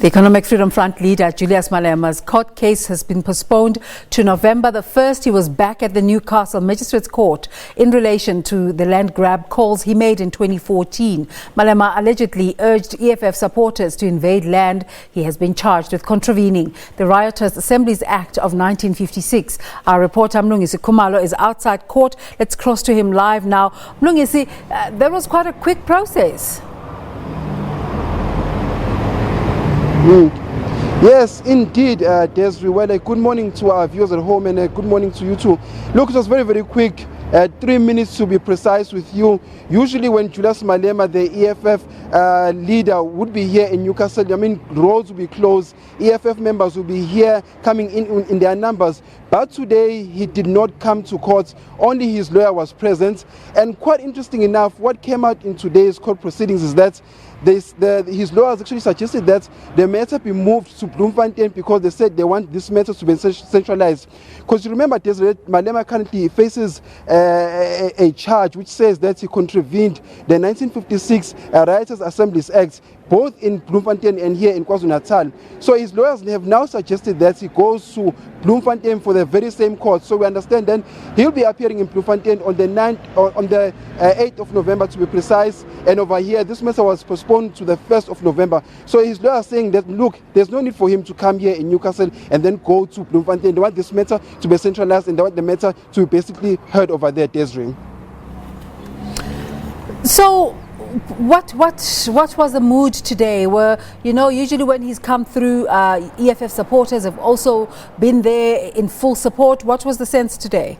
The Economic Freedom Front leader Julius Malema's court case has been postponed to November the 1st. He was back at the Newcastle Magistrate's Court in relation to the land grab calls he made in 2014. Malema allegedly urged EFF supporters to invade land. He has been charged with contravening the Riotous Assemblies Act of 1956. Our reporter Mlungisi Khumalo is outside court. Let's cross to him live now. Mlungisi, there was quite a quick process. Yes, indeed, Desiree. Well, good morning to our viewers at home and good morning to you too. Look, it was very, very quick. 3 minutes to be precise with you. Usually when Julius Malema, the EFF leader, would be here in Newcastle, roads will be closed. EFF members will be here coming in their numbers. But today he did not come to court. Only his lawyer was present. And quite interesting enough, what came out in today's court proceedings is that his lawyers actually suggested that the matter be moved to Bloemfontein because they said they want this matter to be centralized. Because you remember, Malema currently faces a charge which says that he contravened the 1956 Riotous Assemblies Act, both in Bloemfontein and here in KwaZulu-Natal. So his lawyers have now suggested that he goes to Bloemfontein for the very same court. So we understand then he'll be appearing in Bloemfontein on the 8th of November to be precise. And over here, this matter was postponed to the 1st of November. So his lawyer is saying that, look, there's no need for him to come here in Newcastle and then go to Bloemfontein. They want this matter to be centralized and they want the matter to be basically heard over there, Desiree. So what was the mood today? Usually when he's come through, EFF supporters have also been there in full support. What was the sense today?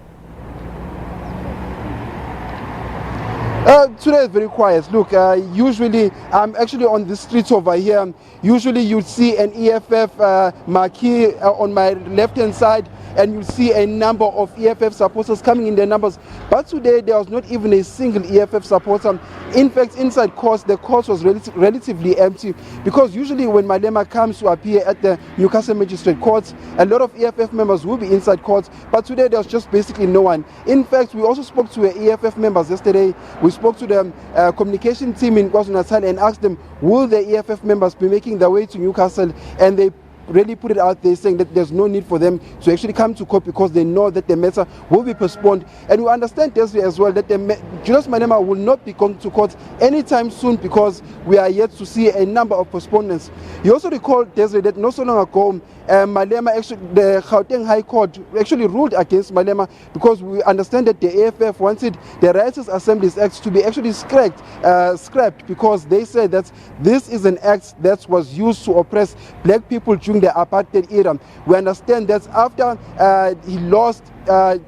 Today is very quiet. Look, usually I'm actually on the streets over here. Usually you'd see an EFF marquee on my left-hand side, and you see a number of EFF supporters coming in their numbers. But today there was not even a single EFF supporter. In fact, inside court, the court was relatively empty, because usually when Malema comes to appear at the Newcastle Magistrate Court, a lot of EFF members will be inside court. But today there was just basically no one. In fact, we also spoke to EFF members yesterday. We spoke to the communication team in KwaZulu-Natal and asked them, will the EFF members be making their way to Newcastle? And they really put it out there saying that there's no need for them to actually come to court because they know that the matter will be postponed. And we understand Desiree as well that Julius Malema will not be going to court anytime soon because we are yet to see a number of postponements. You also recall, Desiree, that not so long ago Malema, actually, the Gauteng High Court actually ruled against Malema because we understand that the EFF wanted the Riotous Assemblies Act to be actually scrapped because they said that this is an act that was used to oppress black people during the apartheid era. We understand that after he lost at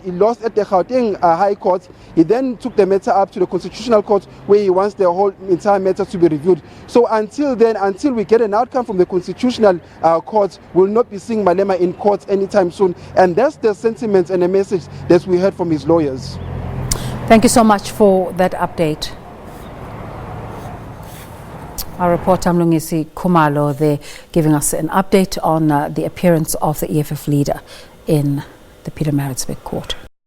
the Gauteng High Court, he then took the matter up to the Constitutional Court where he wants the whole entire matter to be reviewed. So until then, until we get an outcome from the Constitutional Court, we'll not be seeing Malema in court anytime soon. And that's the sentiment and the message that we heard from his lawyers. Thank you so much for that update. Our reporter Mlungisi Khumalo there giving us an update on the appearance of the EFF leader in the Pietermaritzburg court.